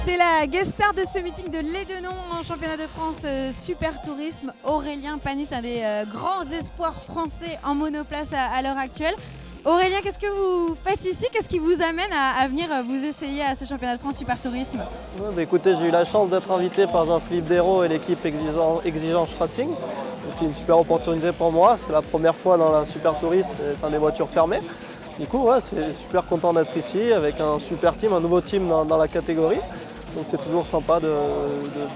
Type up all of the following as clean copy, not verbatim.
C'est la guest star de ce meeting de l'Édenon en championnat de France Super Tourisme. Aurélien Panis, un des grands espoirs français en monoplace à l'heure actuelle. Aurélien, qu'est-ce que vous faites ici? Qu'est-ce qui vous amène à venir vous essayer à ce championnat de France Super Tourisme? Écoutez, j'ai eu la chance d'être invité par Jean-Philippe Desraux et l'équipe Exigence Racing. C'est une super opportunité pour moi. C'est la première fois dans la Super Tourisme dans des voitures fermées. Du coup, ouais, c'est super content d'être ici avec un super team, un nouveau team dans la catégorie. Donc c'est toujours sympa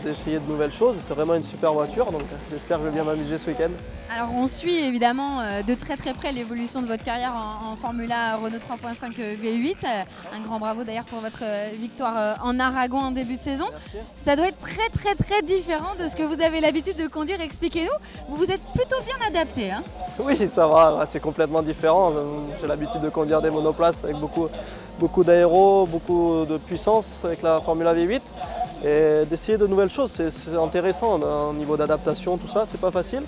d'essayer de nouvelles choses. C'est vraiment une super voiture, donc j'espère que je vais bien m'amuser ce week-end. Alors on suit évidemment de très près l'évolution de votre carrière en Formula Renault 3.5 V8. Un grand bravo d'ailleurs pour votre victoire en Aragon en début de saison. Merci. Ça doit être très différent de ce que vous avez l'habitude de conduire. Expliquez-nous, vous vous êtes plutôt bien adapté, hein? Oui, ça va, c'est complètement différent. J'ai l'habitude de conduire des monoplaces avec beaucoup d'aéro, beaucoup de puissance avec la Formula V8. Et d'essayer de nouvelles choses, c'est intéressant au niveau d'adaptation, tout ça, c'est pas facile.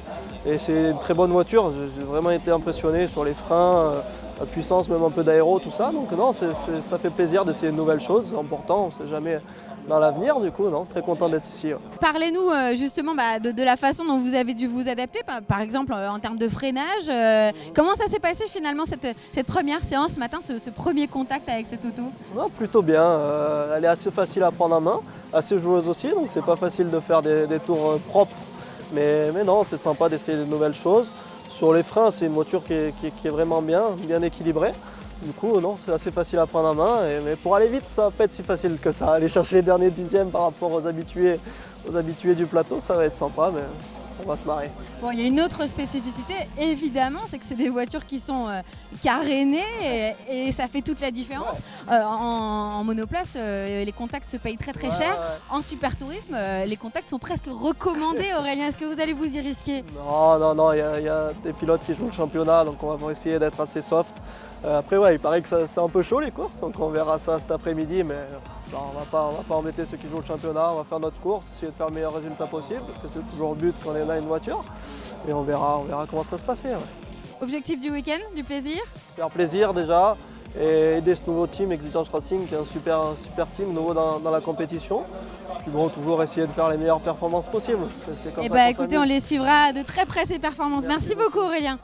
Et c'est une très bonne voiture, j'ai vraiment été impressionné sur les freins, la puissance, même un peu d'aéro, tout ça. Donc non, ça fait plaisir d'essayer de nouvelles choses, c'est important, on ne sait jamais dans l'avenir, du coup, non, très content d'être ici. Ouais. Parlez-nous justement de la façon dont vous avez dû vous adapter, par exemple en termes de freinage. Comment ça s'est passé finalement cette première séance ce matin, ce premier contact avec cette auto? Non, plutôt bien, elle est assez facile à prendre en main, assez joueuse aussi, donc c'est pas facile de faire des tours propres. Mais non, c'est sympa d'essayer de nouvelles choses. Sur les freins, c'est une voiture qui est vraiment bien équilibrée. Du coup, non, c'est assez facile à prendre en main. Mais pour aller vite, ça va pas être si facile que ça. Aller chercher les derniers dixièmes par rapport aux habitués du plateau, ça va être sympa, mais on va se marrer. Bon, il y a une autre spécificité, évidemment, c'est que c'est des voitures qui sont carénées et ça fait toute la différence. En monoplace, les contacts se payent très cher. En super tourisme, les contacts sont presque recommandés. Aurélien, est-ce que vous allez vous y risquer? Non, il y a des pilotes qui jouent le championnat, donc on va essayer d'être assez soft. Après, ouais, il paraît que c'est un peu chaud les courses, donc on verra ça cet après-midi, mais on va pas embêter ceux qui jouent le championnat, on va faire notre course, essayer de faire le meilleur résultat possible, parce que c'est toujours le but quand on a une voiture, et on verra comment ça se passe. Ouais. Objectif du week-end, du plaisir? Faire plaisir déjà, et aider ce nouveau team, Exigence Racing, qui est un super team nouveau dans la compétition. Puis bon, toujours essayer de faire les meilleures performances possibles. C'est comme ça qu'on écoutez, on les suivra de très près ces performances. Merci beaucoup Aurélien.